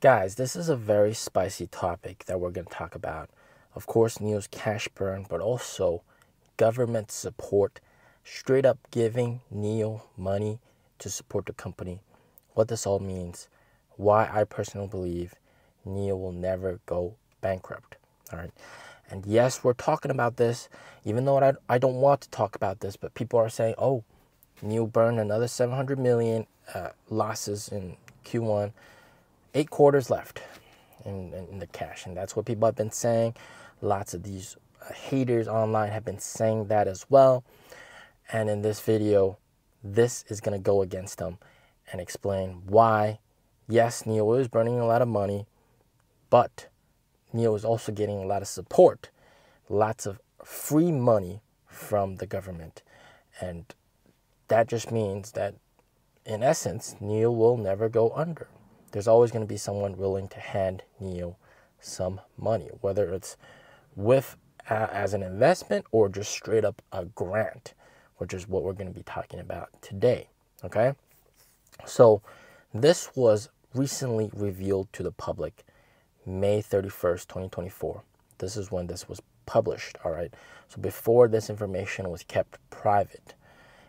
Guys, this is a very spicy topic that we're going to talk about. Of course, NIO's cash burn, but also government support, straight up giving NIO money to support the company. What this all means, why I personally believe NIO will never go bankrupt. All right. And yes, we're talking about this, even though I don't want to talk about this, but people are saying, oh, NIO burned another 700 million losses in Q1. 8 quarters left in the cash, and that's what people have been saying. Lots of these haters online have been saying that as well. And in this video, this is going to go against them and explain why, yes, NIO is burning a lot of money, but NIO is also getting a lot of support, lots of free money from the government. And that just means that, in essence, NIO will never go under. There's always going to be someone willing to hand NIO some money, whether it's with as an investment or just straight up a grant, which is what we're going to be talking about today. Okay, so this was recently revealed to the public, May 31st, 2024. This is when this was published. All right, so before, this information was kept private,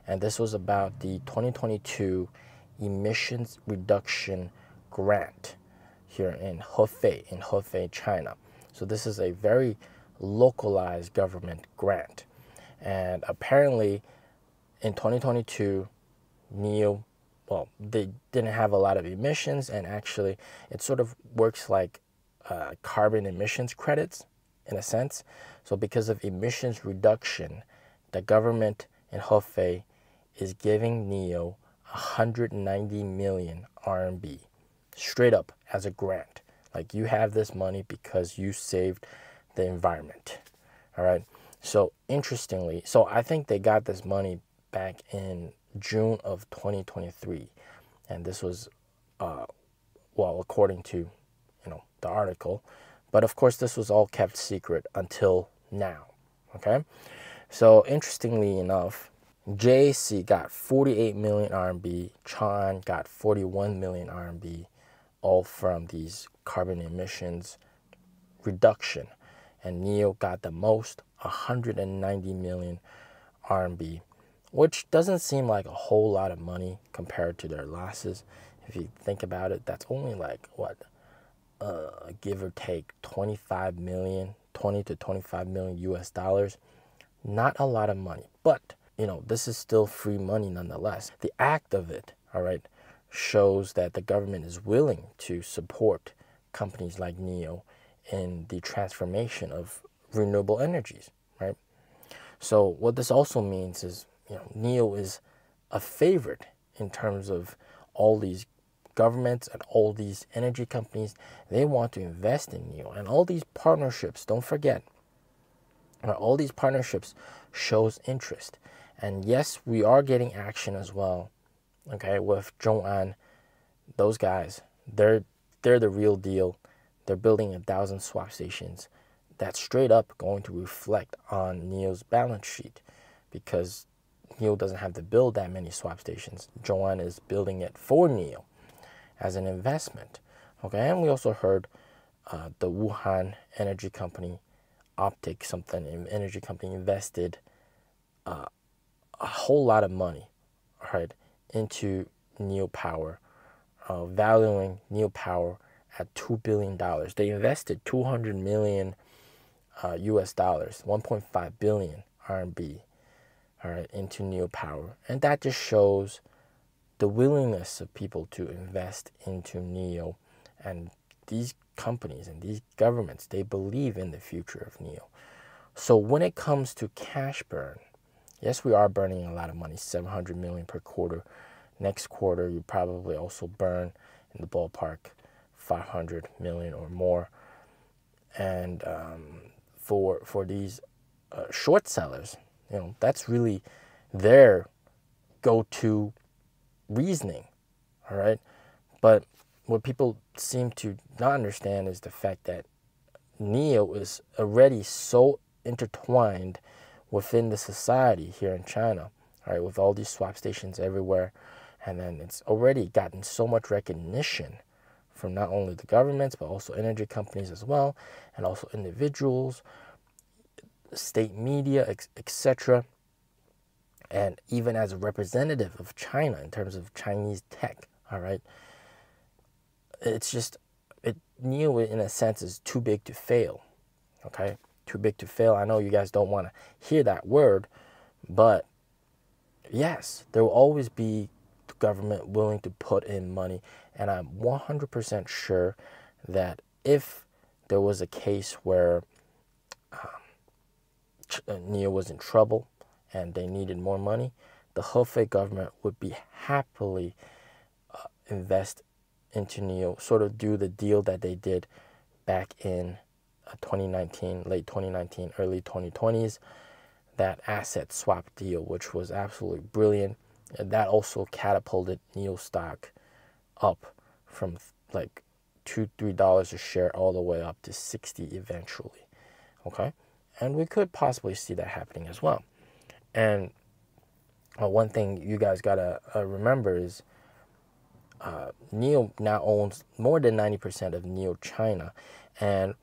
and this was about the 2022 emissions reduction grant here in Hefei, China. So this is a very localized government grant. And apparently in 2022, NIO, well, they didn't have a lot of emissions, and actually it sort of works like carbon emissions credits in a sense. So because of emissions reduction, the government in Hefei is giving NIO 190 million RMB. Straight up as a grant. Like, you have this money because you saved the environment. All right. So interestingly, so I think they got this money back in June of 2023. And this was, well, according to, the article. But of course, this was all kept secret until now. Okay. So interestingly enough, JAC got 48 million RMB, Chang'an got 41 million RMB, all from these carbon emissions reduction. And NIO got the most, 190 million RMB, which doesn't seem like a whole lot of money compared to their losses. If you think about it, that's only like, what, give or take 25 million, 20 to 25 million US dollars. Not a lot of money, but, this is still free money nonetheless. The act of it, all right, shows that the government is willing to support companies like NIO in the transformation of renewable energies, right? So what this also means is, NIO is a favorite in terms of all these governments and all these energy companies. They want to invest in NIO, and all these partnerships, don't forget, all these partnerships shows interest. And yes, we are getting action as well. Okay, with Zhong'an, those guys, they're the real deal. They're building 1,000 swap stations. That's straight up going to reflect on NIO's balance sheet, because NIO doesn't have to build that many swap stations. Zhong'an is building it for NIO as an investment. Okay, and we also heard the Wuhan energy company, energy company, invested a whole lot of money, right, into NIO Power, valuing NIO Power at $2 billion. They invested 200 million US dollars, 1.5 billion RMB, all right, into NIO Power. And that just shows the willingness of people to invest into NIO. And these companies and these governments, they believe in the future of NIO. So when it comes to cash burn, yes, we are burning a lot of money, 700 million per quarter. Next quarter, you probably also burn in the ballpark 500 million or more. And for these short sellers, that's really their go-to reasoning, all right? But what people seem to not understand is the fact that NIO is already so intertwined within the society here in China, all right, with all these swap stations everywhere. And then it's already gotten so much recognition from not only the governments, but also energy companies as well, and also individuals, state media, etc. And even as a representative of China in terms of Chinese tech, all right, it's just, NIO in a sense is too big to fail, okay? Too big to fail. I know you guys don't want to hear that word, but yes, there will always be the government willing to put in money. And I'm 100% sure that if there was a case where NIO was in trouble and they needed more money, the Hefei government would be happily invest into NIO, sort of do the deal that they did back in 2019, late 2019, early 2020s, that asset swap deal, which was absolutely brilliant. And that also catapulted NIO stock up from like $2-3 a share all the way up to 60 eventually. Okay, and we could possibly see that happening as well. And one thing you guys gotta remember is NIO now owns more than 90% of NIO China, and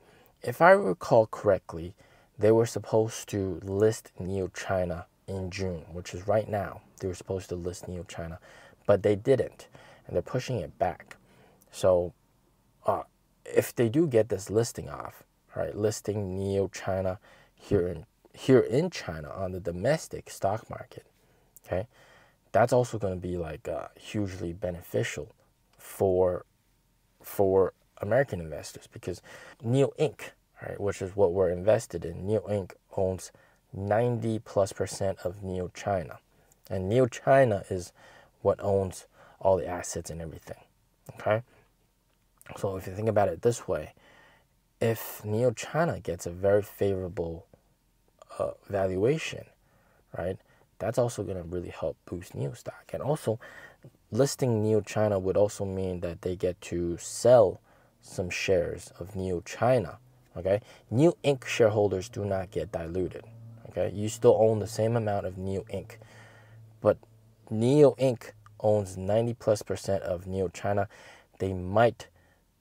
if I recall correctly, they were supposed to list NIO China in June, which is right now. They were supposed to list NIO China, but they didn't, and they're pushing it back. So if they do get this listing off, right, listing NIO China here in China on the domestic stock market, okay, that's also going to be like hugely beneficial for American investors, because NIO Inc., right, which is what we're invested in, NIO Inc. owns 90+% of NIO China, and NIO China is what owns all the assets and everything. Okay, so if you think about it this way, if NIO China gets a very favorable valuation, right, that's also going to really help boost NIO stock. And also, listing NIO China would also mean that they get to sell some shares of NIO China. Okay, NIO Inc. shareholders do not get diluted. Okay, you still own the same amount of NIO Inc., but NIO Inc. owns 90+% of NIO China. They might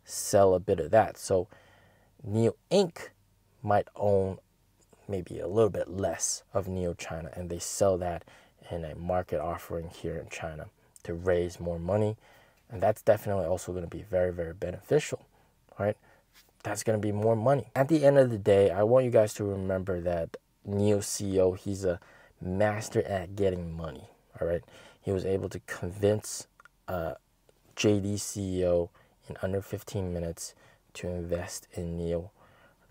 sell a bit of that, so NIO Inc. might own maybe a little bit less of NIO China, and they sell that in a market offering here in China to raise more money, and that's definitely also going to be very, very beneficial, right? That's going to be more money. At the end of the day, I want you guys to remember that NIO CEO, he's a master at getting money, all right? He was able to convince JD CEO in under 15 minutes to invest in NIO.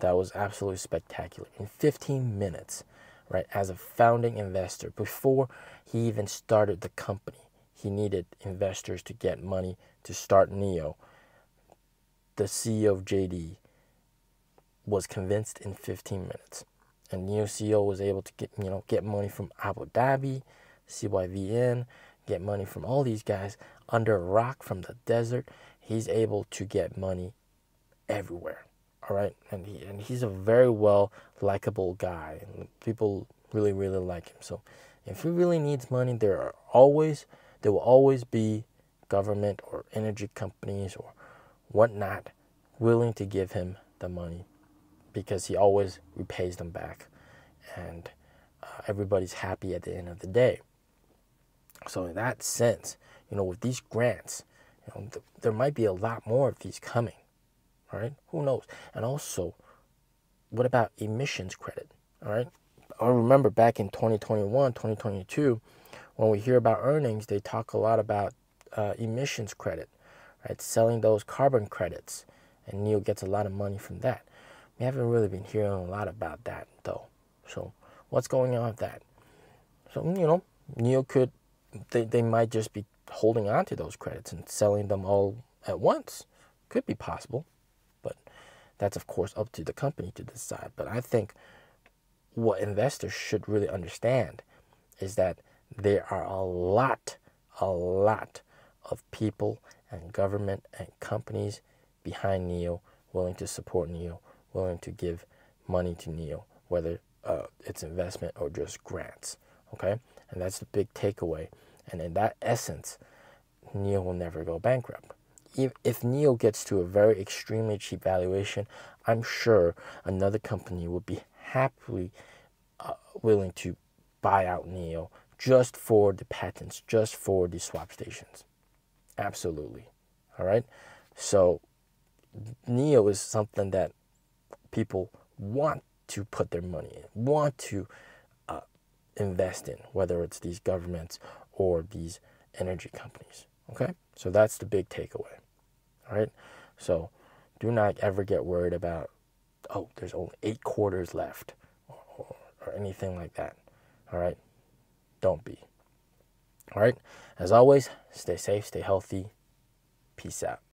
That was absolutely spectacular. In 15 minutes, right, as a founding investor, before he even started the company, he needed investors to get money to start NIO. The CEO of JD was convinced in 15 minutes. And NIO CEO was able to get money from Abu Dhabi, CYVN, get money from all these guys under a rock from the desert. He's able to get money everywhere. All right, and he's a very well likable guy, and people really, really like him. So if he really needs money, there will always be government or energy companies or whatnot willing to give him the money, because he always repays them back, and everybody's happy at the end of the day. So in that sense, with these grants, there might be a lot more of these coming. All right, who knows? And also, what about emissions credit? All right, I remember back in 2021, 2022, when we hear about earnings, they talk a lot about emissions credit, right? Selling those carbon credits, and NIO gets a lot of money from that. We haven't really been hearing a lot about that though. So what's going on with that? So NIO could, they might just be holding on to those credits and selling them all at once. Could be possible. But that's, of course, up to the company to decide. But I think what investors should really understand is that there are a lot of people and government and companies behind NIO, willing to support NIO, willing to give money to NIO, whether it's investment or just grants. Okay? And that's the big takeaway. And in that essence, NIO will never go bankrupt. if NIO gets to a very extremely cheap valuation, I'm sure another company would be happily willing to buy out NIO just for the patents, just for the swap stations. Absolutely. All right. So NIO is something that people want to put their money in, want to invest in, whether it's these governments or these energy companies. Okay. So that's the big takeaway. All right. So do not ever get worried about, oh, there's only 8 quarters left or anything like that. All right. Don't be. All right. As always, stay safe, stay healthy. Peace out.